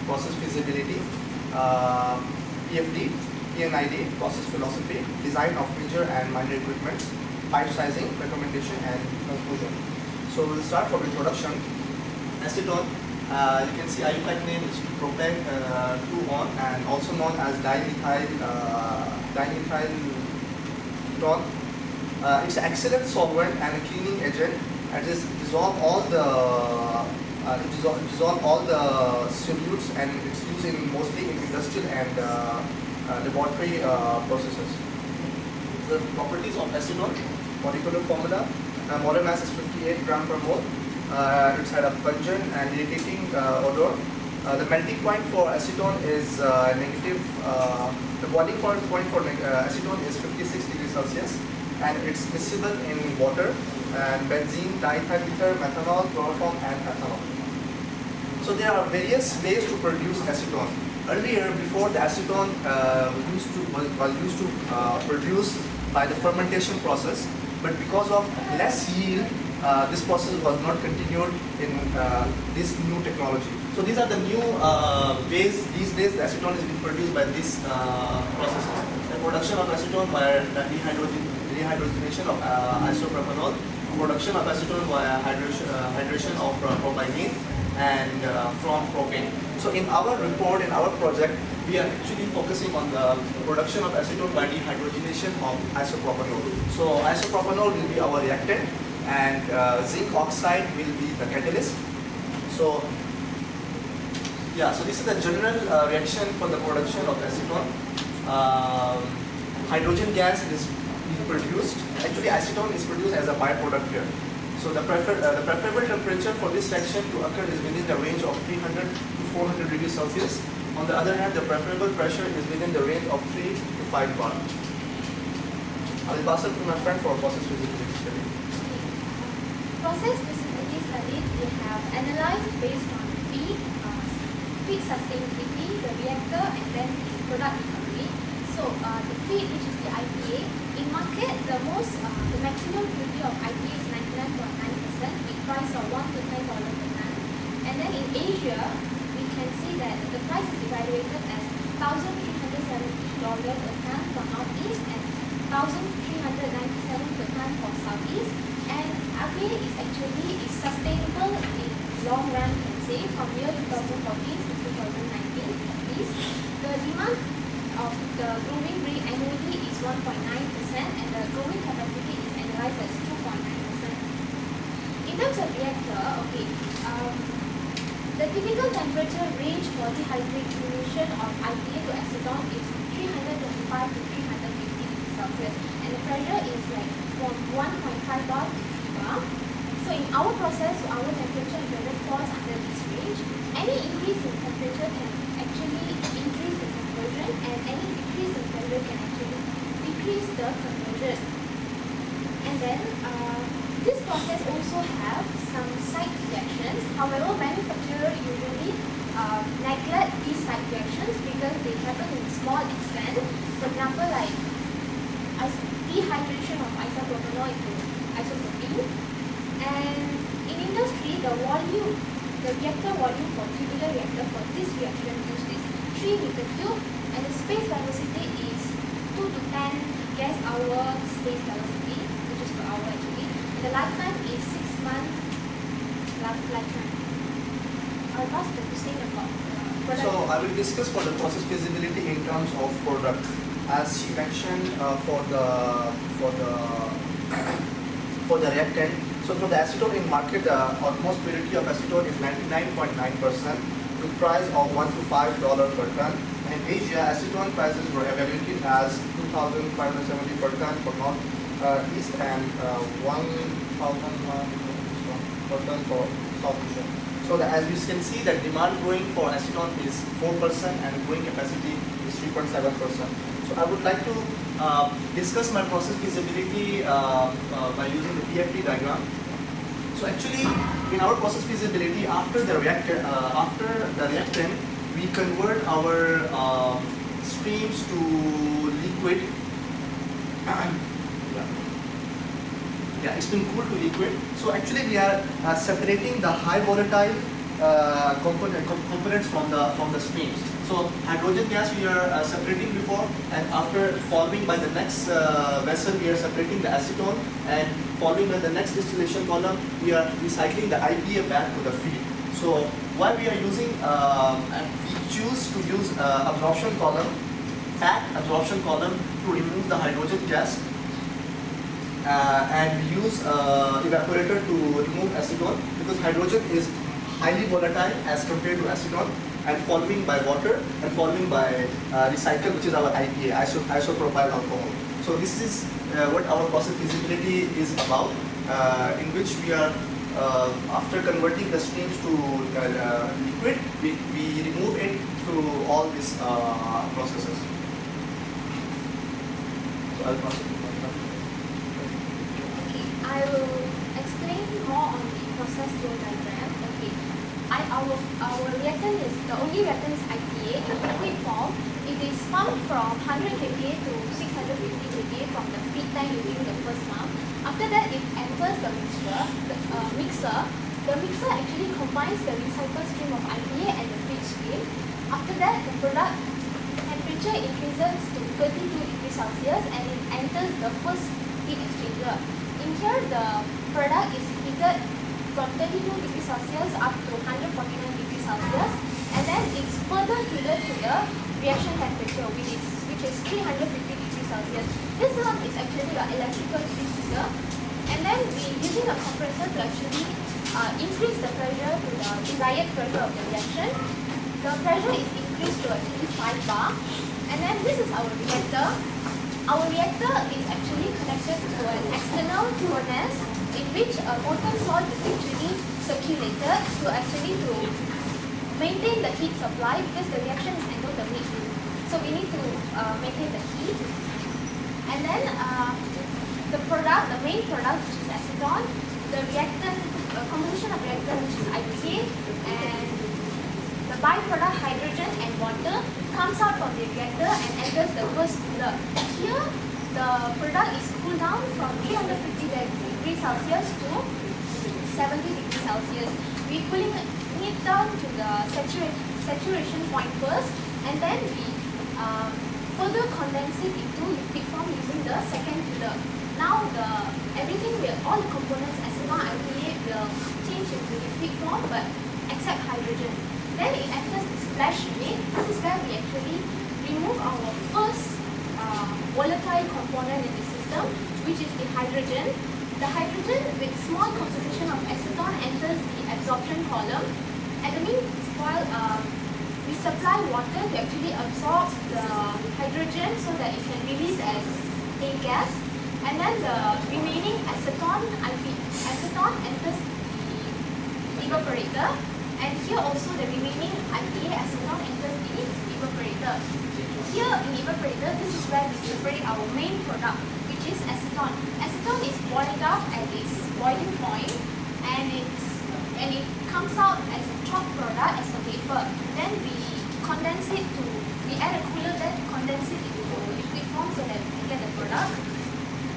process feasibility, PFD, PNID, process philosophy, design of major and minor equipment, pipe sizing, recommendation, and conclusion. So we'll start from introduction. Acetone, you can see IUPAC name is propan 2-on and also known as dimethyl ketone. It's an excellent solvent and a cleaning agent. It just dissolve all the solutes, and it's used in mostly in industrial and laboratory processes. The properties of acetone: molecular formula, molar mass is 58 gram per mole. It's had a pungent and irritating odor. The melting point for acetone is negative. The boiling point for acetone is 56 degrees Celsius, and it's miscible in water and benzene, diethyl ether, methanol, chloroform, and ethanol. So there are various ways to produce acetone. Earlier, before the acetone was used to produce by the fermentation process, but because of less yield, this process was not continued in this new technology. So these are the new ways. These days, the acetone is being produced by these processes. The production of acetone via dehydrogenation of isopropanol, production of acetone via hydration of propionine, and from propane. So in our report, in our project, we are actually focusing on the production of acetone by dehydrogenation of isopropanol. So isopropanol will be our reactant, and zinc oxide will be the catalyst. So yeah, so this is the general reaction for the production of acetone. Hydrogen gas is being produced. Actually, acetone is produced as a byproduct here. So the preferable temperature for this reaction to occur is within the range of 300 to 400 degrees Celsius. On the other hand, the preferable pressure is within the range of 3 to 5 bar. I will pass it to my friend for process feasibility study. Process feasibility study, we have analyzed based on feed sustainability, the reactor, and then the product recovery. So the feed, which is the IPA, in market the maximum purity of IPA is 99.9% with price of $1 to $10 per ton. And then in Asia, we can see that the price is evaluated as $1,370 per ton for Northeast and $1,397 per ton for Southeast. And IPA is actually sustainable in long run, you can say, from year 2014 to 2019 at least. The demand of the growing rate annually is 1.9%, and the growing capacity is analyzed as 2.9%. In terms of reactor, okay, the typical temperature range for dehydrogenation of IPA to acetone is 325 to 350 degrees Celsius, and the pressure is like from 1.5 bar to 3 bar. So in our process, our temperature level falls under this range. Any increase in temperature can actually increase the conversion, and any decrease in pressure can actually decrease the conversion. And then this process also have some side reactions. However, manufacturers usually neglect these side reactions because they happen in small extent. For example, like dehydration of isopropanol into isopropene. And in industry, the reactor volume for tubular reactor for this reaction used is 3 meter cube, and the space velocity is 2 to 10 gas hour space velocity, which is per hour actually. And the lifetime is 6 months lifetime. I'll pass to Hussein about product. So I will discuss for the process feasibility in terms of product. As she mentioned, for the reactant. So for the acetone in market, the utmost purity of acetone is 99.9% with price of $1 to $5 per ton. And in Asia, acetone prices were evaluated as 2,570 per ton for Northeast and 1,000 per ton for South Asia. So as you can see, the demand growing for acetone is 4% and growing capacity is 3.7%. So I would like to discuss my process feasibility by using the PFD diagram. So actually, in our process feasibility, after the reactant, we convert our streams to liquid. Yeah, it's been cooled to liquid. So actually, we are separating the high volatile components from the streams. So hydrogen gas we are separating before, and after following by the next vessel we are separating the acetone, and following by the next distillation column we are recycling the IPA back to the feed. So why we are using and we choose to use absorption column, packed absorption column to remove the hydrogen gas, and we use evaporator to remove acetone, because hydrogen is highly volatile as compared to acetone, and following by water, and following by recycle, which is our IPA, isopropyl alcohol. So this is what our process feasibility is about, in which we are after converting the streams to liquid, we remove it through all these processes. So I'll pass it to Monica. Okay, I will explain more on the process flow diagram. Okay, our reactant is, the only reactant is IPA in liquid form. It is pumped from 100 kPa to 650 kPa from the feed tank using the first pump. After that, it enters the mixer. The mixer actually combines the recycled stream of IPA and the feed stream. After that, the product temperature increases to 32 degrees Celsius and it enters the first heat exchanger. In here, the product is heated from 32 degrees Celsius up to 149 degrees Celsius, and then it's further heated to the reaction temperature, which is 350 degrees Celsius. This one is actually the electrical heat heater, and then we using a compressor to actually increase the pressure to the desired pressure of the reaction. The pressure is increased to actually 5 bar, and then this is our reactor. Our reactor is actually connected to an external furnace in which a molten salt is actually circulated to maintain the heat supply, because the reaction is endothermic. So we need to maintain the heat. And then the main product, which is acetone, the reactant, composition of reactant, which is IPA, and the byproduct hydrogen and water comes out from the reactor and enters the first cooler. Here, the product is cooled down from 350 degrees Celsius to 70 degrees Celsius. We're cooling it down to the saturation point first, and then we further condense it into liquid form using the second cooler. Now all the components, acetone, IPA, will change into liquid form, but except hydrogen. Then it enters this flash unit. This is where we actually remove our first volatile component in the system, which is the hydrogen. The hydrogen with small composition of acetone enters the absorption column. At the meanwhile, we supply water to actually absorb the hydrogen so that it can release as a gas. And then the remaining acetone enters the evaporator. And here also the remaining IPA acetone enters the evaporator. Here in evaporator, this is where we separate our main product, which is acetone. Acetone is boiled up at its boiling point, and it comes out as a chalk product, as a vapor. Then we add a cooler there to condense it into liquid form so that we can get the product.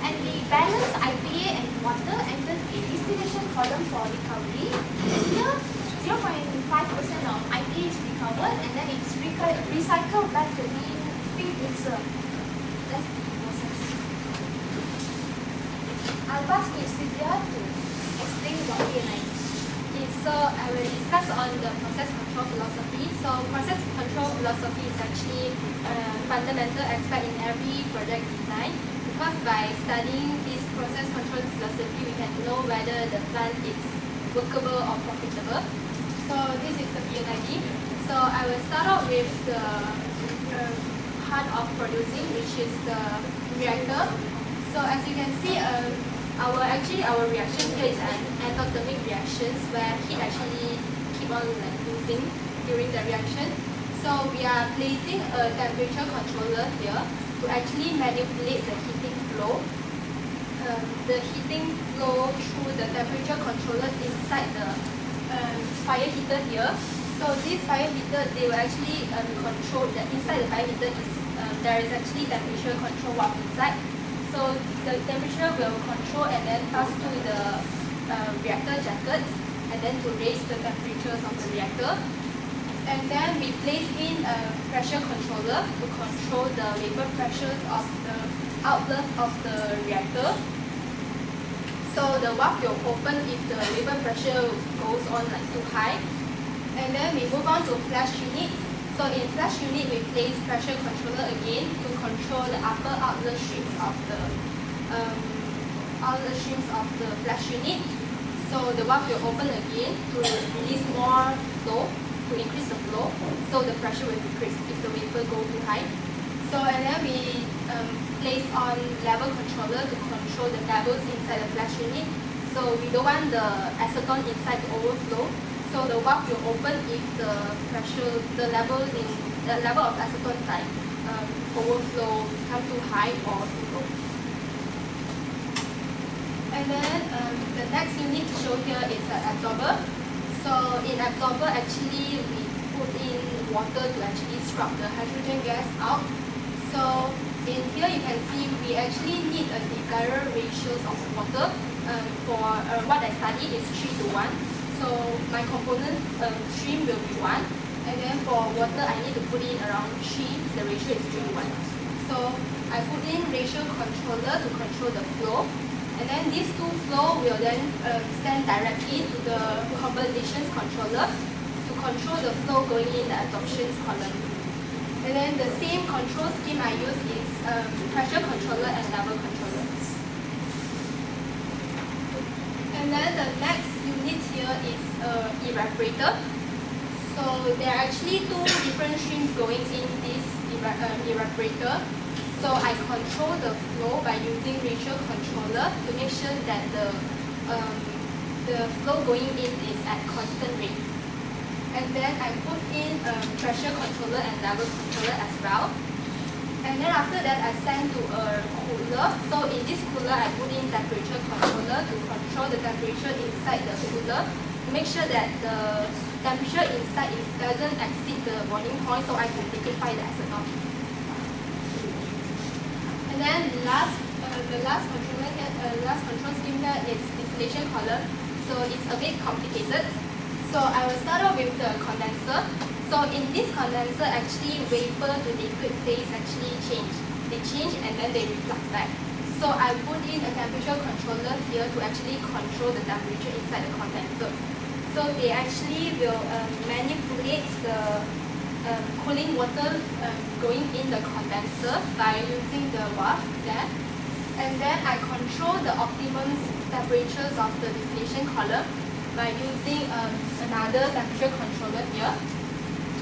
And the balance IPA and water enters the distillation column for recovery. Here, 0.5% of IPA is recovered, and then it's recycled back to the feed mixer. That's the process. I'll pass to Sylvia to explain about PNI. Okay, so I will discuss on the process control philosophy. So process control philosophy is actually a fundamental aspect in every project design, because by studying this process control philosophy, we can know whether the plant is workable or profitable. So this is the PNID. So I will start out with the heart of producing, which is the reactor. So as you can see, our reaction here is an endothermic reactions where heat actually keep on losing during the reaction. So we are placing a temperature controller here to actually manipulate the heating flow. The heating flow through the temperature controller inside the fire heater here. So this fire heater, they will actually control that inside the fire heater is there is actually temperature control valve inside. So the temperature will control and then pass through the reactor jacket, and then to raise the temperatures of the reactor. And then we place in a pressure controller to control the vapor pressures of the outlet of the reactor. So the valve will open if the vapor pressure goes on like too high. And then we move on to flash unit. So in flash unit, we place pressure controller again to control the upper outlet streams of the flash unit. So the valve will open again to release more flow, to increase the flow. So the pressure will decrease if the vapor go too high. So and then we place on level controller to control the levels inside the flash unit. So we don't want the acetone inside to overflow. So the valve will open if the pressure, the level of acetone like overflow become too high or too low. And then the next unit to show here is an absorber. So in absorber, actually we put in water to actually scrub the hydrogen gas out. So in here you can see we actually need a desired ratios of water. For what I studied is 3:1. So my component stream will be 1. And then for water I need to put in around 3. The ratio is 3:1. So I put in ratio controller to control the flow. And then these two flow will then send directly to the compositions controller to control the flow going in the absorptions column. And then the same control scheme I use is pressure controller and level controller. And then the next unit here is evaporator. So there are actually two different streams going in this evaporator. So I control the flow by using ratio controller to make sure that the flow going in is at constant rate. And then I put in pressure controller and level controller as well. And then after that I send to a cooler. So in this cooler I put in temperature controller to control the temperature inside the cooler to make sure that the temperature inside doesn't exceed the boiling point so I can liquefy the acetone. And then the last control scheme here is distillation column. So it's a bit complicated. So I will start off with the condenser. So in this condenser, actually vapor to liquid phase actually change. They change and then they reflux back. So I put in a temperature controller here to actually control the temperature inside the condenser. So they actually will manipulate the cooling water going in the condenser by using the valve there. And then I control the optimum temperatures of the distillation column by using another temperature controller here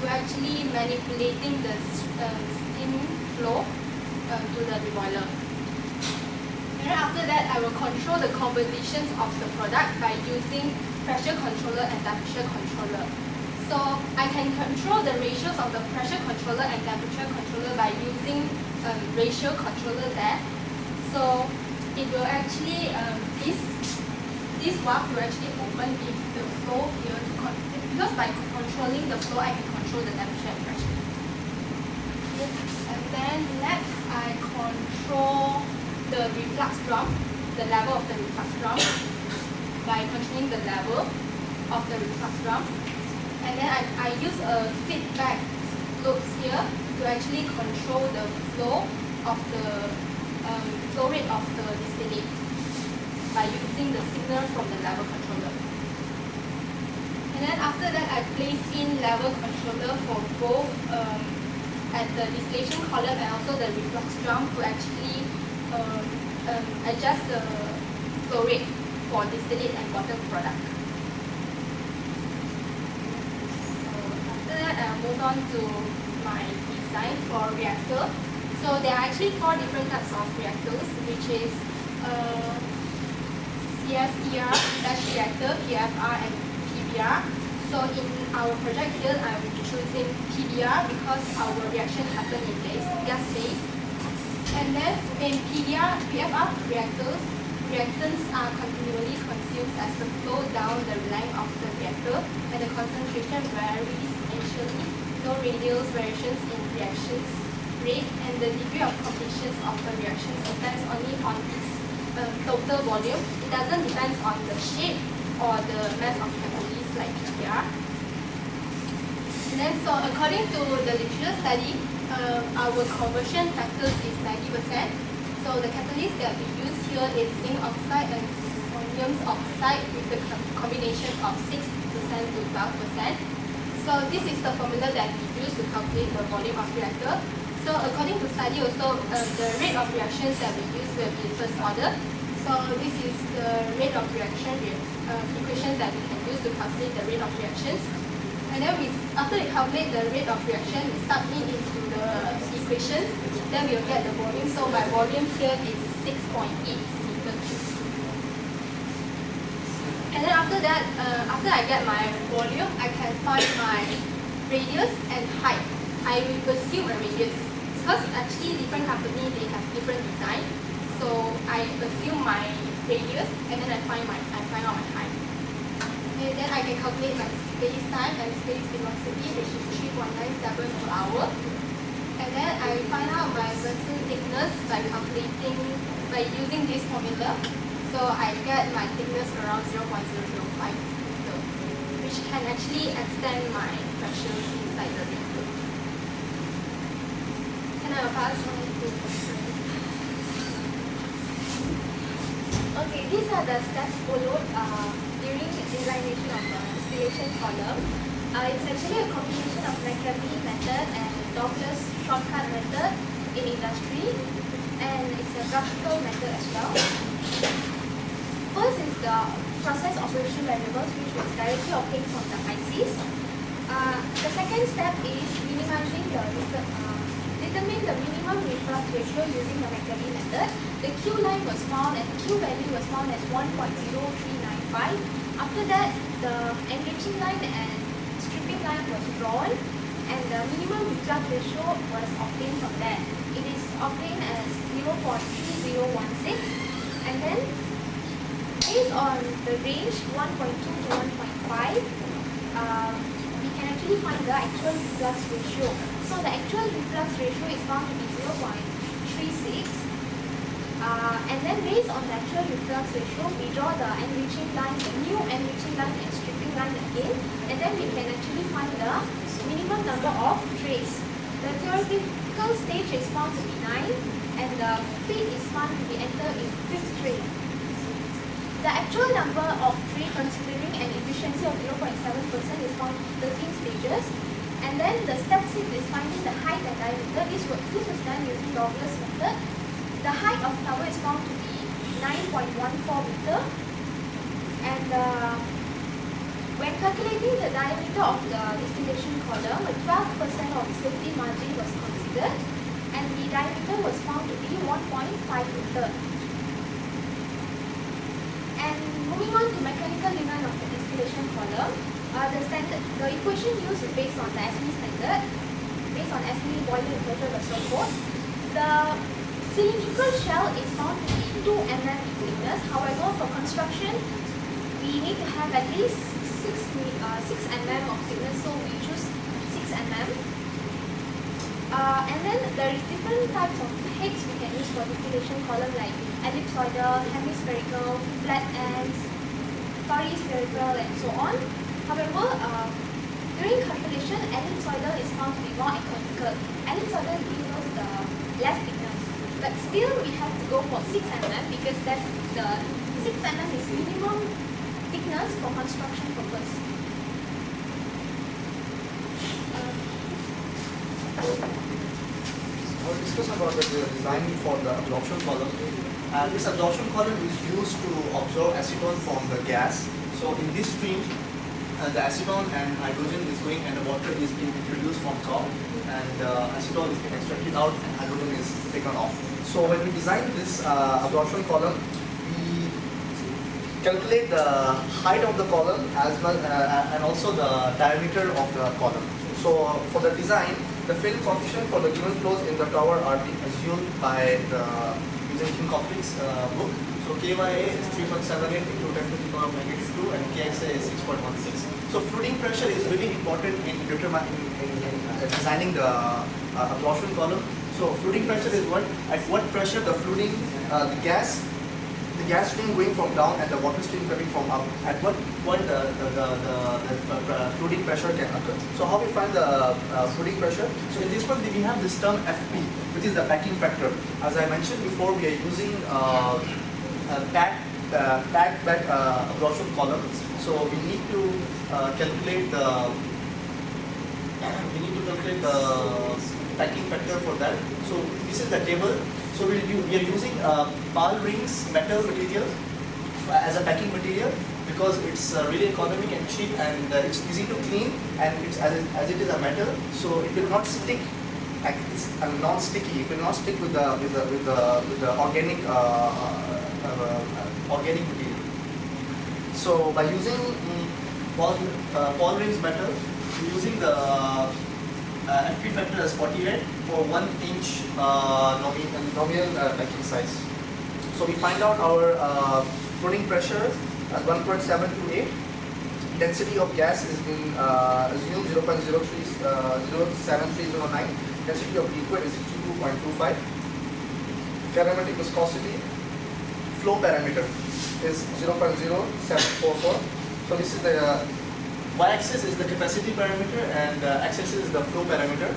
to actually manipulating the steam flow to the deboiler. And then after that, I will control the compositions of the product by using pressure controller and temperature controller. So I can control the ratios of the pressure controller and temperature controller by using ratio controller there. So it will actually, this valve will actually open if the flow here, because by controlling the flow I can control the temperature and pressure. And then next I control the reflux drum, the level of the reflux drum by controlling the level of the reflux drum. And then I use a feedback loops here to actually control the flow of the flow rate of the distillate by using the signal from the level controller. And then after that, I place in level controller for both at the distillation column and also the reflux drum to actually adjust the flow rate for distillate and bottom product. I'll move on to my design for reactor. So there are actually 4 different types of reactors, which is CFCR, flash reactor, PFR, and PBR. So in our project here, I'm choosing PBR because our reaction happens in gas phase. And then in PFR reactors, reactants are continually consumed as the flow down the length of the reactor and the concentration varies initially. No radial variations in reactions rate and the degree of completion of the reactions depends only on its total volume. It doesn't depend on the shape or the mass of the molecule. like HDR. And then, so according to the literature study, our conversion factors is 90%. So the catalyst that we use here is zinc oxide and ammonium oxide with the combination of 6% to 12%. So this is the formula that we use to calculate the volume of reactor. So according to study also, the rate of reactions that we use will be first order. So this is the rate of reaction equation that we can use to calculate the rate of reactions. And then after we calculate the rate of reaction, we submit into the equations, then we'll get the volume. So my volume here is 6.8 meter cubed. And then after that, after I get my volume, I can find my radius and height. I will assume a radius because actually different company they have different design. So I assume my radius and then I find out my height. And then I can calculate my space time and space velocity, which is 3.97 per hour. And then I find out my vessel thickness by using this formula. So I get my thickness around 0.005 meter, which can actually extend my pressure inside the reactor. Can I pass on to Okay, these are the steps followed during the designation of the distillation column. It's actually a combination of McCabe method and Douglas shortcut method in industry, and it's a graphical method as well. First is the process operation variables, which was directly obtained from the ICs. The second step is minimizing determine the minimum reflux ratio using the McCabe method. The Q line was found and the Q value was found as 1.0395. After that, the enriching line and stripping line was drawn, and the minimum reflux ratio was obtained from that. It is obtained as 0.3016, and then based on the range 1.2 to 1.5, we can actually find the actual reflux ratio. So the actual reflux ratio is found to be 0.36. And then based on the actual reflux ratio, we draw the enriching line, the new enriching line and stripping line again, and then we can actually find the minimum number of trays. The theoretical stage is found to be 9, and the feed is found to be entered in 5th tray. The actual number of tray considering an efficiency of 0.7% is found in 13 stages. And then the step 6 is finding the height and diameter. This was done using Douglas method. The height of tower is found to be 9.14 meter. And when calculating the diameter of the distillation column, a 12% of safety margin was considered, and the diameter was found to be 1.5 meter. And moving on to mechanical design of the distillation column, the equation used is based on the SME standard, based on SME boiler enclosure vessel code. The cylindrical shell is found to be 2 mm in thickness. However, for construction, we need to have at least 6 mm of thickness, so we choose 6 mm. And then there is different types of heads we can use for distillation column, like ellipsoidal, hemispherical, flat ends, spherical, and so on. However, during calculation, ellipsoidal is found to be more economical. Ellipsoidal gives us the less thickness, but still we have to go for 6 mm because that's the 6 mm is minimum thickness for construction purpose. I'll discuss about the design for the absorption column. This absorption column is used to absorb acetone from the gas. So in this stream, the acetone and hydrogen is going and the water is being introduced from top, and acetone is being extracted out and hydrogen is taken off. So when we design this absorption column, we calculate the height of the column as well and also the diameter of the column. So for the design, the fill coefficient for the given flows in the tower are being assumed by using King Copley's book. So KYA is 3.78 into 10 to the power of -2 and KXA is 6.16. So fluiding pressure is really important in designing the absorption column. So fluiding pressure is what? At what pressure the fluiding, the gas the gas stream going from down and the water stream coming from up, at what point the fluiding pressure can occur. So how we find the fluiding pressure? So in this one we have this term FP, which is the packing factor. As I mentioned before, we are using packed bed absorption column. So we need to calculate the packing factor for that. So this is the table. So we are using ball rings metal material as a packing material because it's really economic and cheap, and it's easy to clean, and it's as it is a metal, so it will not stick. It's non-sticky. It will not stick with the organic organic material. So by using ball rings metal, we're using the FP factor as 48 for 1 inch nominal packing size. So we find out our fluiding pressure as 1.728. Density of gas is being assumed 0.07309. Density of liquid is 62.25. Parametric viscosity, flow parameter is 0.0744. So this is the y-axis is the capacity parameter, and x-axis is the flow parameter.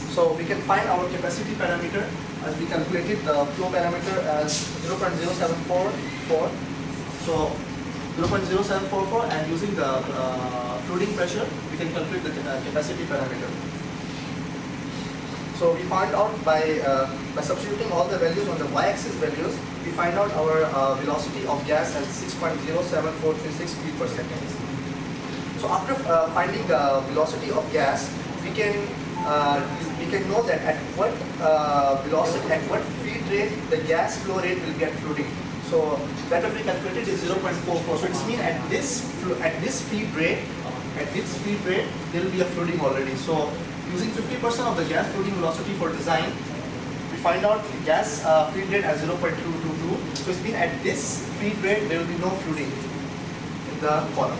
So we can find our capacity parameter as we calculated the flow parameter as 0.0744. So 0.0744, and using the fluiding pressure, we can calculate the capacity parameter. So we find out by substituting all the values on the y-axis values, we find out our velocity of gas as 6.07436 feet per second. So after finding the velocity of gas, we can know that at what velocity, at what feed rate the gas flow rate will get fluiding. So that we calculated is 0.44. So it means at this feed rate, there will be a fluiding already. So using 50% of the gas fluiding velocity for design, we find out the gas feed rate as 0.222. So it means at this feed rate there will be no fluiding in the column.